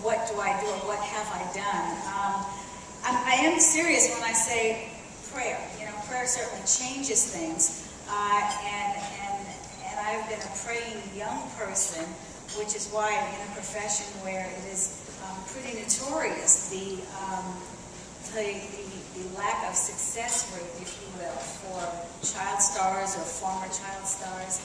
what do I do or what have I done. I am serious when I say prayer. You know, prayer certainly changes things. And I've been a praying young person, which is why I'm in a profession where it is pretty notorious, the lack of success rate, if you will, for child stars or former child stars,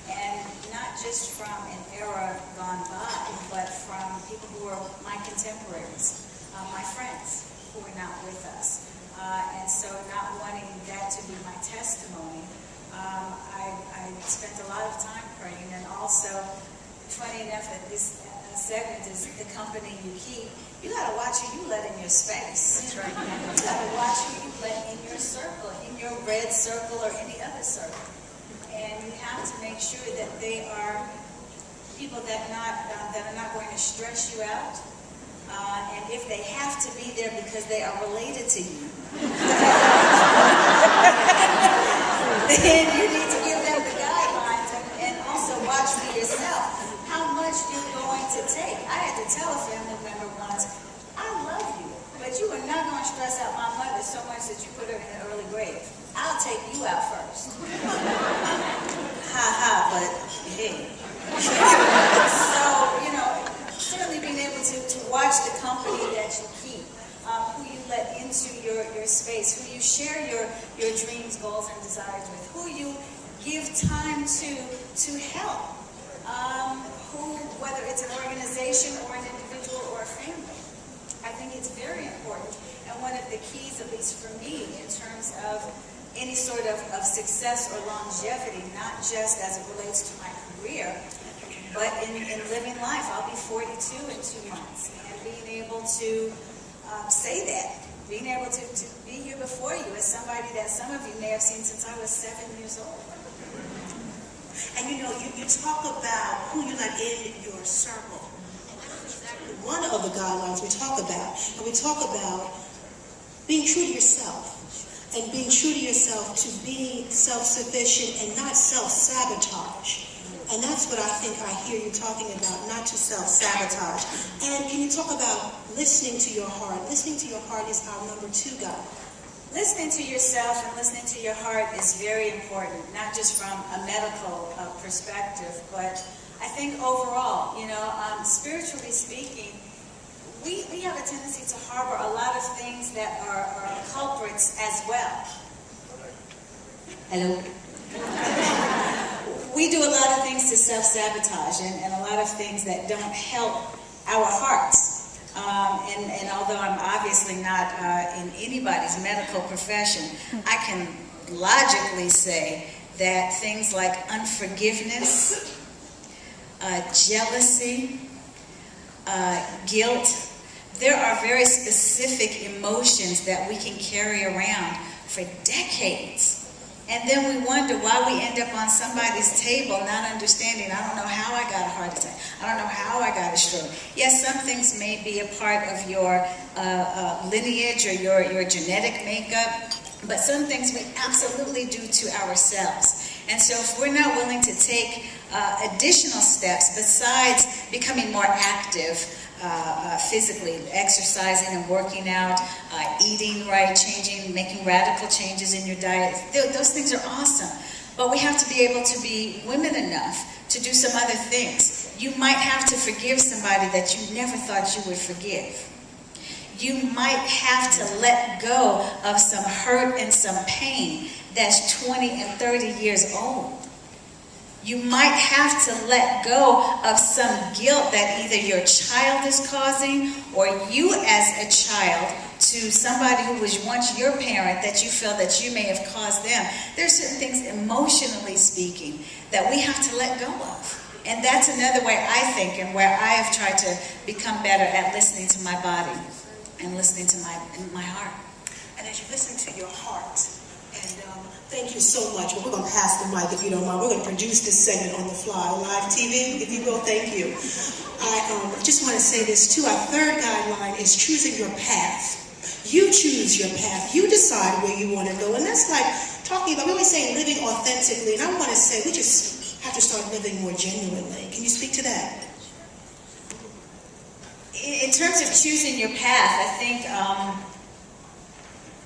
and not just from an era gone by, but from people who are my contemporaries, my friends who are not with us. And so not wanting that to be my testimony, I spent a lot of time praying. And also, funny enough, that this segment is the company you keep. You got to watch who you let in your space. That's right. You got to watch who you let in your circle, in your red circle or any other circle. And you have to make sure that they are people that are not going to stress you out. And if they have to be there because they are related to you, then you need to give them the guidelines and also watch for yourself how much you're going to take. I had to tell a family member once, I love you, but you are not going to stress out my mother so much that you put her in an early grave. I'll take you out first. Ha ha, but hey. So, you know, certainly being able to watch the company that you keep, who you let into your space, who you share your dreams, goals, and desires with, who you give time to help, whether it's an organization or an individual or a family. I think it's very important, and one of the keys, at least for me, in terms of any sort of success or longevity, not just as it relates to my career, but in living life. I'll be 42 in 2 months, and being able to say that, being able to be here before you as somebody that some of you may have seen since I was 7 years old. And you know, you talk about who you let in your circle. One of the guidelines we talk about being true to yourself, and being true to yourself to being self-sufficient and not self-sabotage. And that's what I think I hear you talking about, not to self-sabotage. And can you talk about listening to your heart? Listening to your heart is our number 2 guide. Listening to yourself and listening to your heart is very important, not just from a medical perspective, but I think overall, you know, spiritually speaking, we have a tendency to harbor a lot of things that are culprits as well. Hello? We do a lot of things to self-sabotage and a lot of things that don't help our hearts. And although I'm obviously not in anybody's medical profession, I can logically say that things like unforgiveness, jealousy, guilt, there are very specific emotions that we can carry around for decades. And then we wonder why we end up on somebody's table not understanding, I don't know how I got a heart attack. I don't know how I got a stroke. Yes, some things may be a part of your lineage or your genetic makeup, but some things we absolutely do to ourselves. And so if we're not willing to take additional steps besides becoming more active, physically, exercising and working out, eating right, making radical changes in your diet. Those things are awesome. But we have to be able to be women enough to do some other things. You might have to forgive somebody that you never thought you would forgive. You might have to let go of some hurt and some pain that's 20 and 30 years old. You might have to let go of some guilt that either your child is causing or you as a child to somebody who was once your parent that you feel that you may have caused them. There are certain things, emotionally speaking, that we have to let go of. And that's another way I think and where I have tried to become better at listening to my body and listening to my heart. And as you listen to your heart, and thank you so much. We're going to pass the mic if you don't mind. We're going to produce this segment on the fly, live TV, if you will. Thank you. I just want to say this too. Our 3rd guideline is choosing your path. You choose your path. You decide where you want to go. And that's like talking about, we always say living authentically. And I want to say we just have to start living more genuinely. Can you speak to that? In terms of choosing your path, I think